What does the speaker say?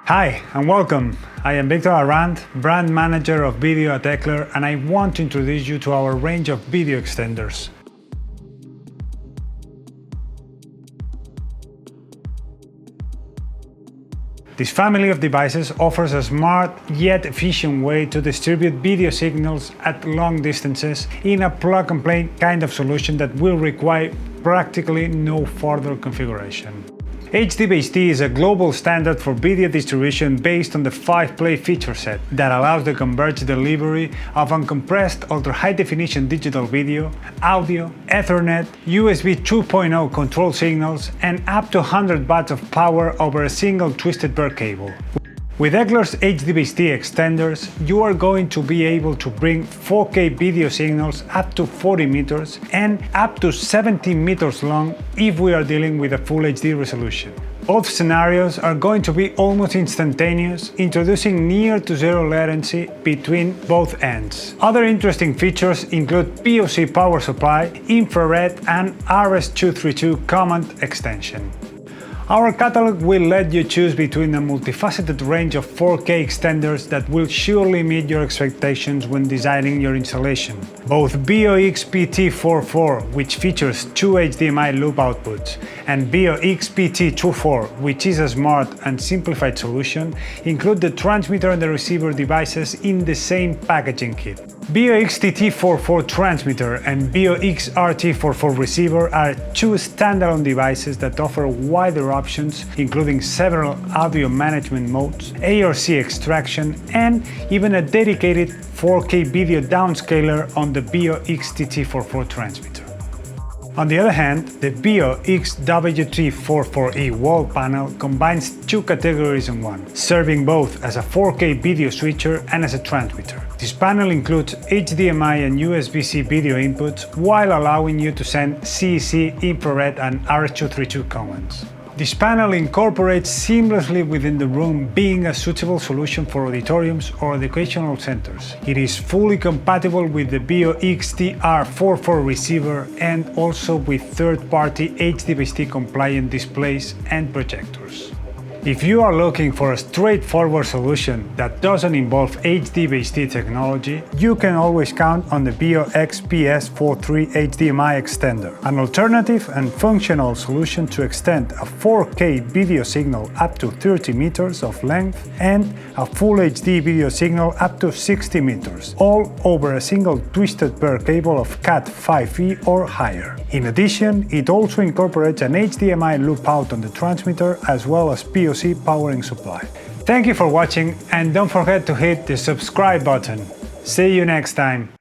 Hi and welcome. I am Victor Arranz, brand manager of video at Ecler, and I want to introduce you to our range of video extenders. This family of devices offers a smart yet efficient way to distribute video signals at long distances in a plug-and-play kind of solution that will require practically no further configuration. HDBaseT is a global standard for video distribution based on the 5-play feature set that allows the converged delivery of uncompressed ultra-high-definition digital video, audio, Ethernet, USB 2.0 control signals, and up to 100 watts of power over a single twisted pair cable. With Ecler's HDBaseT extenders, you are going to be able to bring 4K video signals up to 40 meters and up to 70 meters long if we are dealing with a full HD resolution. Both scenarios are going to be almost instantaneous, introducing near to zero latency between both ends. Other interesting features include POC power supply, infrared, and RS-232 command extension. Our catalog will let you choose between a multifaceted range of 4K extenders that will surely meet your expectations when designing your installation. Both BOXPT44, which features 2 HDMI loop outputs, and BOXPT24, which is a smart and simplified solution, include the transmitter and the receiver devices in the same packaging kit. BOXTT44 transmitter and BOXRT44 receiver are two standalone devices that offer wider options, including several audio management modes, ARC extraction, and even a dedicated 4K video downscaler on the BOXTT44 transmitter. On the other hand, the BOXWT44E wall panel combines two categories in one, serving both as a 4K video switcher and as a transmitter. This panel includes HDMI and USB-C video inputs while allowing you to send CEC, infrared, and RS-232 commands. This panel incorporates seamlessly within the room, being a suitable solution for auditoriums or educational centers. It is fully compatible with the BOXTR44 receiver and also with third-party HDBaseT compliant displays and projectors. If you are looking for a straightforward solution that doesn't involve HDBaseT technology, you can always count on the BOXPS43 HDMI extender, an alternative and functional solution to extend a 4K video signal up to 30 meters of length and a full HD video signal up to 60 meters, all over a single twisted pair cable of Cat5e or higher. In addition, it also incorporates an HDMI loop out on the transmitter as well as POC powering supply. Thank you for watching, and don't forget to hit the subscribe button. See you next time.